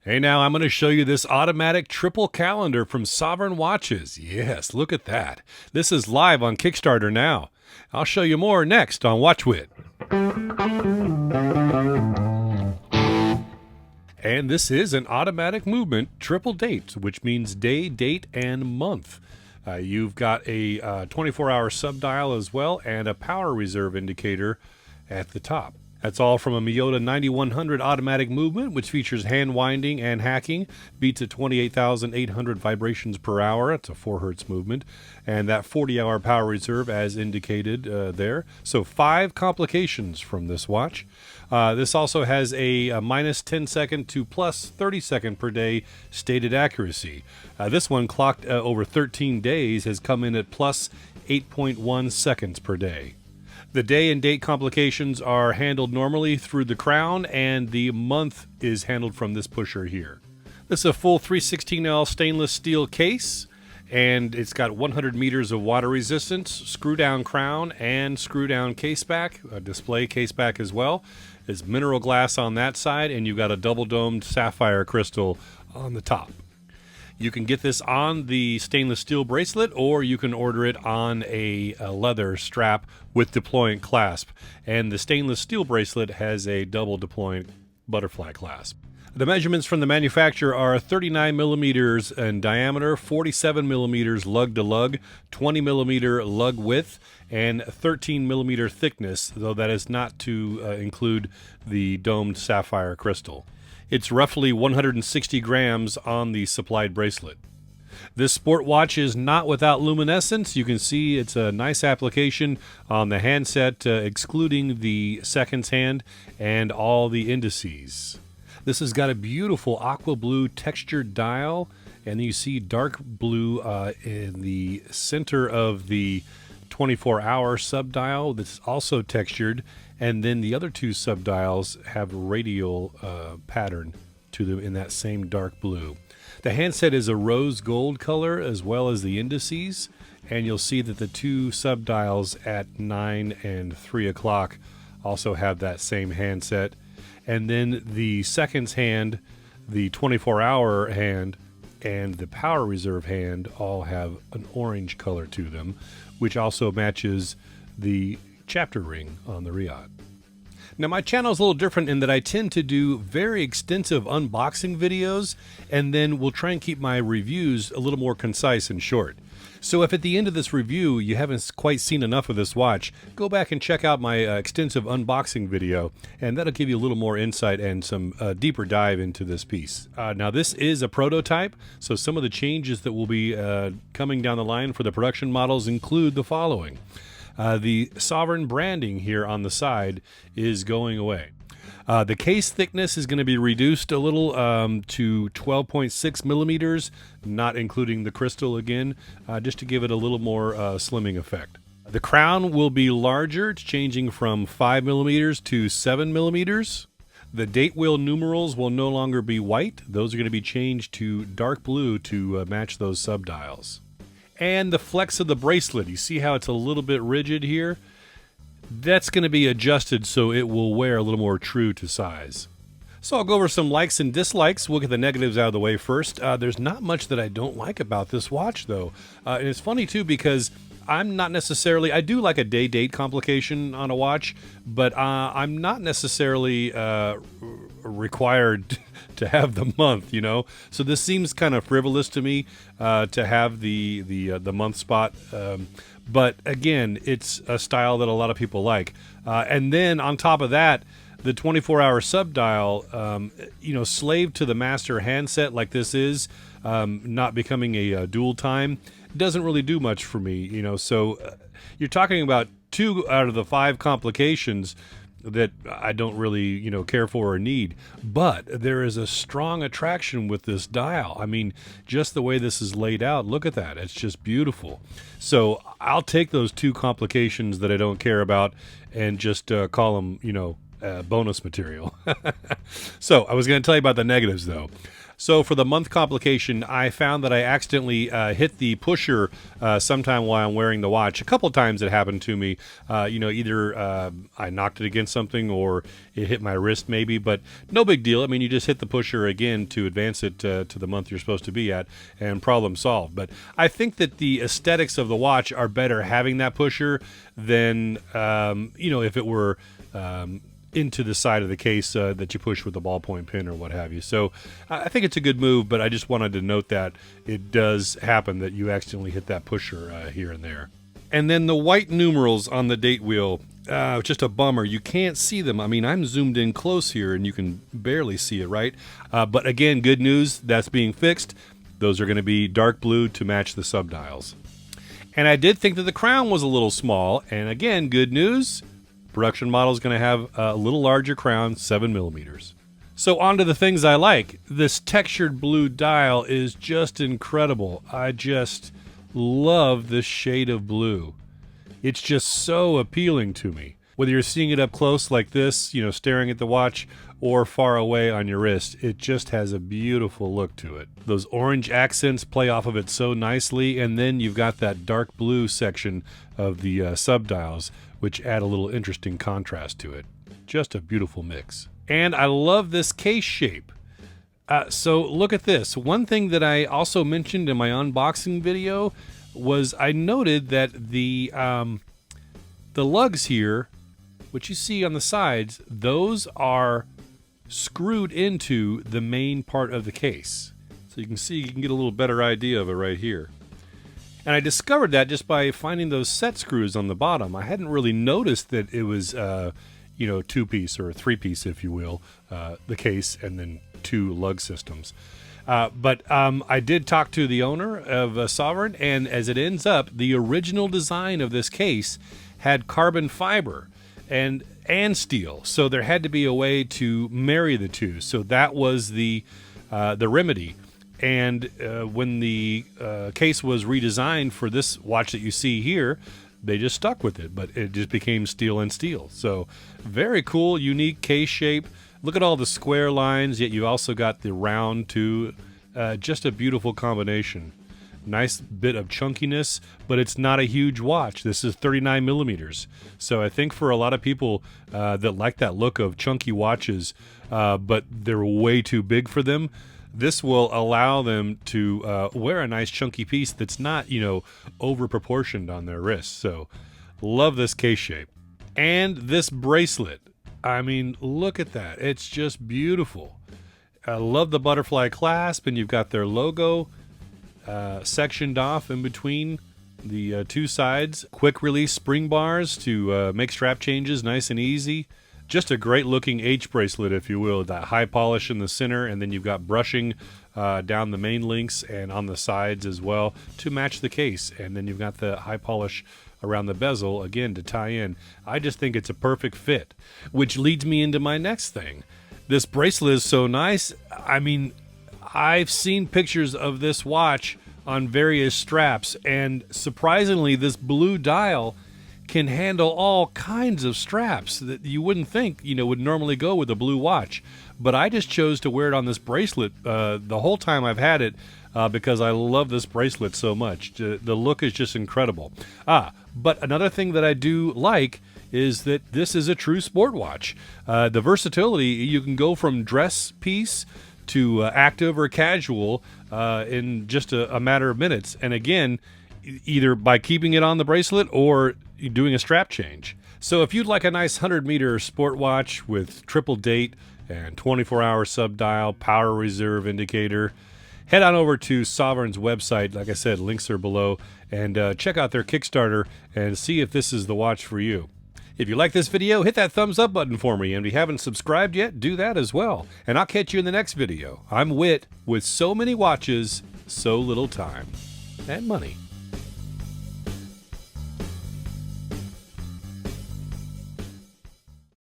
Hey, now I'm going to show you this automatic triple calendar from SOVRYGN Watches. Yes, look at that. This is live on Kickstarter now. I'll show you more next on WatchWit. And this is an automatic movement triple date, which means day, date, and month. You've got a 24-hour subdial as well and a power reserve indicator at the top. That's all from a Miyota 9100 automatic movement, which features hand winding and hacking, beats at 28,800 vibrations per hour. It's a 4 hertz movement, and that 40-hour power reserve as indicated there. So 5 complications from this watch. This also has a minus 10 second to plus 30 second per day stated accuracy. This one clocked over 13 days has come in at plus 8.1 seconds per day. The day and date complications are handled normally through the crown, and the month is handled from this pusher here. This is a full 316L stainless steel case, and it's got 100 meters of water resistance, screw down crown, and screw down case back, a display case back as well. There's mineral glass on that side, and you've got a double domed sapphire crystal on the top. You can get this on the stainless steel bracelet, or you can order it on a leather strap with deployant clasp. And the stainless steel bracelet has a double deployant butterfly clasp. The measurements from the manufacturer are 39 millimeters in diameter, 47 millimeters lug to lug, 20 millimeter lug width, and 13 millimeter thickness, though that is not to include the domed sapphire crystal. It's roughly 160 grams on the supplied bracelet. This sport watch is not without luminescence. You can see it's a nice application on the handset, excluding the seconds hand and all the indices. This has got a beautiful aqua blue textured dial, and you see dark blue in the center of the 24-hour subdial that's also textured, and then the other two subdials have radial pattern to them in that same dark blue. The handset is a rose gold color as well as the indices, and you'll see that the two subdials at 9 and 3 o'clock also have that same handset. And then the seconds hand, the 24-hour hand, and the power reserve hand all have an orange color to them, which also matches the chapter ring on the Riad. Now, my channel is a little different in that I tend to do very extensive unboxing videos, and then we'll try and keep my reviews a little more concise and short. So if at the end of this review you haven't quite seen enough of this watch, go back and check out my extensive unboxing video, and that'll give you a little more insight and some deeper dive into this piece. Now, this is a prototype, so some of the changes that will be coming down the line for the production models include the following. The SOVRYGN branding here on the side is going away. The case thickness is going to be reduced a little to 12.6 millimeters, not including the crystal again, just to give it a little more slimming effect. The crown will be larger. It's changing from 5 millimeters to 7 millimeters. The date wheel numerals will no longer be white. Those are going to be changed to dark blue to match those subdials. And the flex of the bracelet, you see how it's a little bit rigid here? That's going to be adjusted so it will wear a little more true to size. So I'll go over some likes and dislikes. We'll get the negatives out of the way first. There's not much that I don't like about this watch, though. And it's funny, too, because I'm not necessarily... I do like a day-date complication on a watch, but I'm not necessarily required to have the month, you know? So this seems kind of frivolous to me to have the month spot. But again, it's a style that a lot of people like. And then on top of that, the 24-hour subdial, slave to the master handset like this is, not becoming a dual time, doesn't really do much for me, you know. So you're talking about 2 out of the 5 complications that I don't really, care for or need. But there is a strong attraction with this dial. I mean, just the way this is laid out, look at that. It's just beautiful. So I'll take those 2 complications that I don't care about and just call them, bonus material. So I was going to tell you about the negatives, though. So for the month complication, I found that I accidentally hit the pusher sometime while I'm wearing the watch. A couple times it happened to me. Either I knocked it against something or it hit my wrist maybe, but no big deal. I mean, you just hit the pusher again to advance it to the month you're supposed to be at, and problem solved. But I think that the aesthetics of the watch are better having that pusher than, if it were into the side of the case that you push with the ballpoint pin or what have you. So I think it's a good move, but I just wanted to note that it does happen that you accidentally hit that pusher here and there. And then the white numerals on the date wheel, just a bummer. You can't see them. I mean, I'm zoomed in close here and you can barely see it, right? But again, good news, that's being fixed. Those are going to be dark blue to match the subdials. And I did think that the crown was a little small, and again, good news, production model is going to have a little larger crown, 7 millimeters. So on to the things I like. This textured blue dial is just incredible. I just love this shade of blue. It's just so appealing to me. Whether you're seeing it up close like this, staring at the watch, or far away on your wrist, it just has a beautiful look to it. Those orange accents play off of it so nicely, and then you've got that dark blue section of the subdials, which add a little interesting contrast to it. Just a beautiful mix. And I love this case shape. So look at this. One thing that I also mentioned in my unboxing video was I noted that the lugs here, which you see on the sides, those are screwed into the main part of the case. So you can see, you can get a little better idea of it right here. And I discovered that just by finding those set screws on the bottom. I hadn't really noticed that it was, two-piece or a three-piece, if you will, the case and then two lug systems. But I did talk to the owner of SOVRYGN, and as it ends up, the original design of this case had carbon fiber and steel, so there had to be a way to marry the two. So that was the remedy. And when the case was redesigned for this watch that you see here, they just stuck with it, but it just became steel and steel. So very cool, unique case shape. Look at all the square lines, yet you also got the round too. Just a beautiful combination. Nice bit of chunkiness, but it's not a huge watch. This is 39 millimeters. So I think for a lot of people that like that look of chunky watches, but they're way too big for them, this will allow them to wear a nice chunky piece that's not, over proportioned on their wrist. So love this case shape. And this bracelet. I mean, look at that. It's just beautiful. I love the butterfly clasp, and you've got their logo sectioned off in between the two sides. Quick release spring bars to make strap changes nice and easy. Just a great looking H bracelet, if you will. That high polish in the center, and then you've got brushing down the main links and on the sides as well to match the case. And then you've got the high polish around the bezel, again, to tie in. I just think it's a perfect fit, which leads me into my next thing. This bracelet is so nice. I mean, I've seen pictures of this watch on various straps, and surprisingly, this blue dial can handle all kinds of straps that you wouldn't think, would normally go with a blue watch. But I just chose to wear it on this bracelet the whole time I've had it because I love this bracelet so much. The look is just incredible. But another thing that I do like is that this is a true sport watch. The versatility, you can go from dress piece to active or casual in just a matter of minutes. And again, either by keeping it on the bracelet or doing a strap change. So if you'd like a nice 100-meter sport watch with triple date and 24-hour subdial, power reserve indicator, head on over to SOVRYGN's website. Like I said, links are below, and check out their Kickstarter and see if this is the watch for you. If you like this video, hit that thumbs up button for me, and if you haven't subscribed yet, do that as well. And I'll catch you in the next video. I'm Whit, with so many watches, so little time and money.